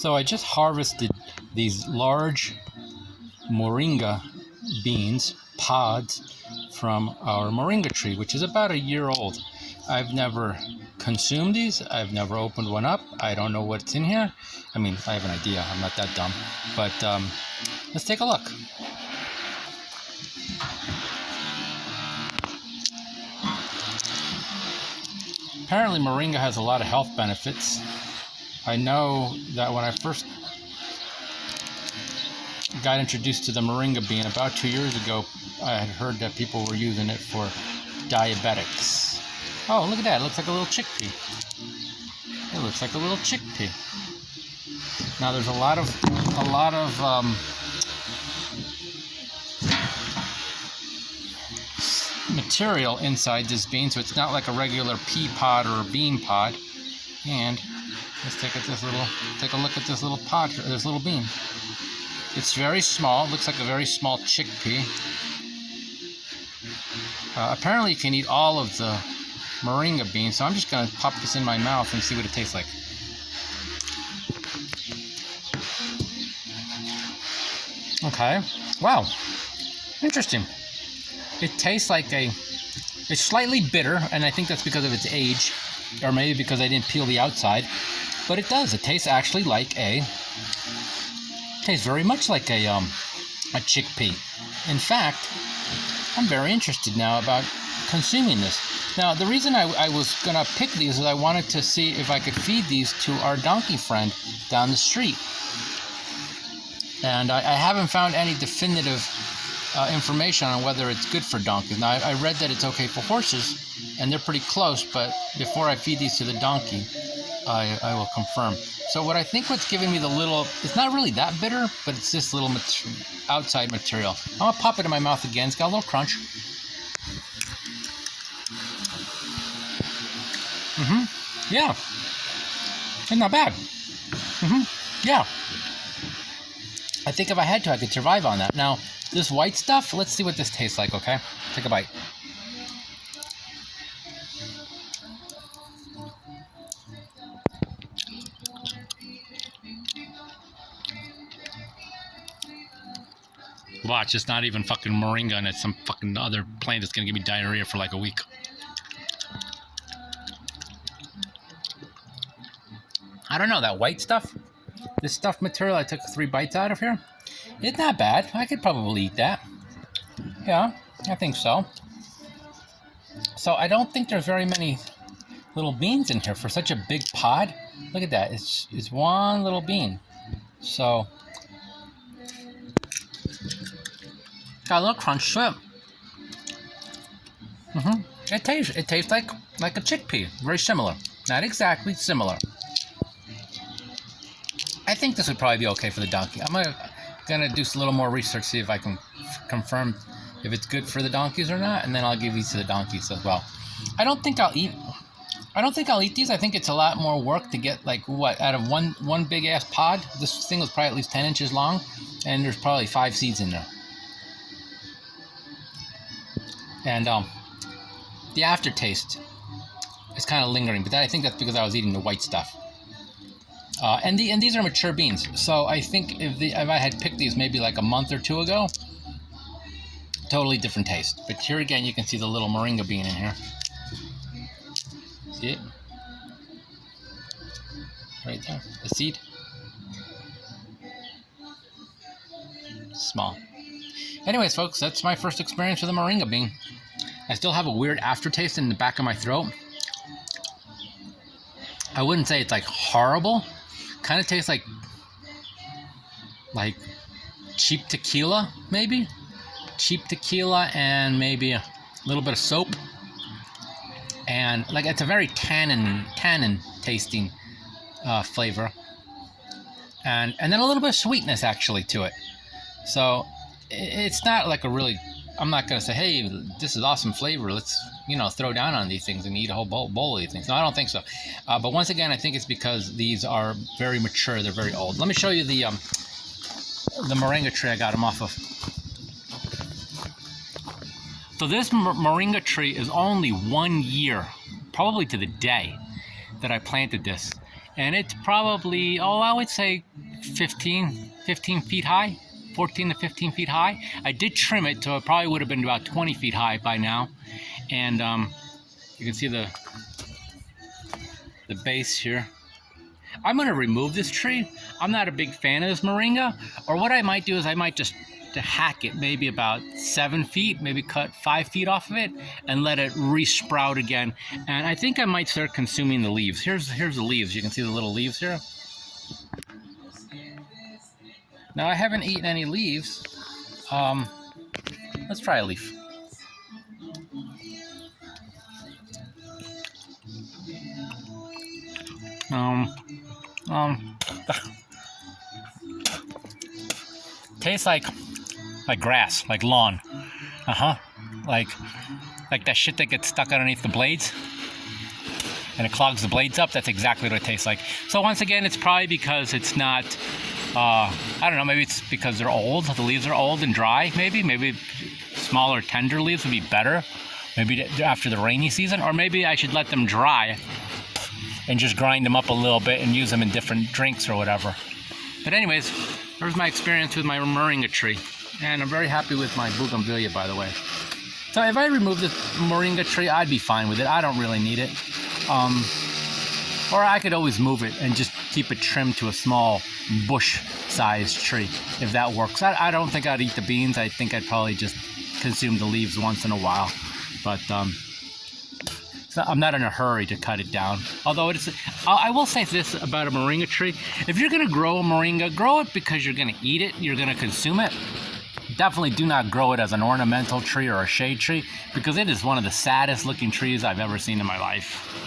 So I just harvested these large Moringa beans, pods, from our Moringa tree, which is about a year old. I've never consumed these. I've never opened one up. I don't know what's in here. I mean, I have an idea. I'm not that dumb. But let's take a look. Apparently, Moringa has a lot of health benefits. I know that when I first got introduced to the Moringa bean about 2 years ago, I had heard that people were using it for diabetics. Oh, look at that. It looks like a little chickpea. It looks like a little chickpea. Now, there's a lot of material inside this bean, so it's not like a regular pea pod or a bean pod. And let's take a look at this little pod, this little bean. It's very small. It looks like a very small chickpea. Apparently, you can eat all of the Moringa beans, so I'm just going to pop this in my mouth and see what it tastes like. Okay. Wow. Interesting. It tastes like it's slightly bitter, and I think that's because of its age, or maybe because I didn't peel the outside, but it does. It tastes actually like tastes very much like a chickpea. In fact, I'm very interested now about consuming this. Now, the reason I was going to pick these is I wanted to see if I could feed these to our donkey friend down the street. And I haven't found any definitive information on whether it's good for donkeys. Now, I read that it's okay for horses, and they're pretty close, but before I feed these to the donkey, I will confirm. So what's giving me the little, it's not really that bitter, but it's this little outside material. I'm going to pop it in my mouth again. It's got a little crunch. Yeah. It's not bad. Yeah. I think if I had to, I could survive on that. Now, this white stuff, let's see what this tastes like, okay? Take a bite. Watch, it's not even fucking Moringa, and it's some fucking other plant that's gonna give me diarrhea for like a week. I don't know, that white stuff, this stuffed material I took 3 bites out of here, it's not bad. I could probably eat that. Yeah, I think so. So I don't think there's very many little beans in here for such a big pod. Look at that, it's one little bean. So, got a little crunch to it. It tastes like a chickpea. Very similar. Not exactly similar. I think this would probably be okay for the donkey. I'm gonna do a little more research, see if I can confirm if it's good for the donkeys or not, and then I'll give these to the donkeys as well. I don't think I'll eat these. I think it's a lot more work to get out of one big ass pod. This thing was probably at least 10 inches long, and there's probably 5 seeds in there. And the aftertaste is kind of lingering, but I think that's because I was eating the white stuff. And these are mature beans, so I think if I had picked these maybe like a month or 2 ago, totally different taste. But here again, you can see the little Moringa bean in here. See it? Right there, the seed. Small. Anyways, folks, that's my first experience with a Moringa bean. I still have a weird aftertaste in the back of my throat. I wouldn't say it's like horrible. Kind of tastes like cheap tequila, maybe. Cheap tequila and maybe a little bit of soap. And it's a very tannin tasting flavor. And then a little bit of sweetness actually to it. So it's not like a really, I'm not going to say, hey, this is awesome flavor. Let's, throw down on these things and eat a whole bowl of these things. No, I don't think so. But once again, I think it's because these are very mature. They're very old. Let me show you the Moringa tree I got them off of. So this Moringa tree is only 1 year, probably to the day, that I planted this. And it's probably, oh, I would say 15 feet high, 14 to 15 feet high. I did trim it, so it probably would have been about 20 feet high by now. And you can see the base here. I'm going to remove this tree. I'm not a big fan of this moringa. Or what I might do is I might just to hack it maybe about 7 feet, maybe cut 5 feet off of it and let it re-sprout again. And I think I might start consuming the leaves. Here's the leaves. You can see the little leaves here. Now I haven't eaten any leaves. Let's try a leaf. Tastes like grass, like lawn. Like that shit that gets stuck underneath the blades and it clogs the blades up. That's exactly what it tastes like. So once again, it's probably because it's not, I don't know, maybe it's because they're old. The leaves are old and dry, maybe smaller, tender leaves would be better. Maybe after the rainy season, or maybe I should let them dry and just grind them up a little bit and use them in different drinks or whatever. But anyways, there's my experience with my moringa tree. And I'm very happy with my bougainvillea, by the way. So if I remove this moringa tree, I'd be fine with it. I don't really need it. Or I could always move it and just keep it trimmed to a small bush-sized tree, if that works. I don't think I'd eat the beans. I think I'd probably just consume the leaves once in a while. But I'm not in a hurry to cut it down. Although I will say this about a moringa tree. If you're going to grow a moringa, grow it because you're going to eat it, you're going to consume it. Definitely do not grow it as an ornamental tree or a shade tree, because it is one of the saddest looking trees I've ever seen in my life.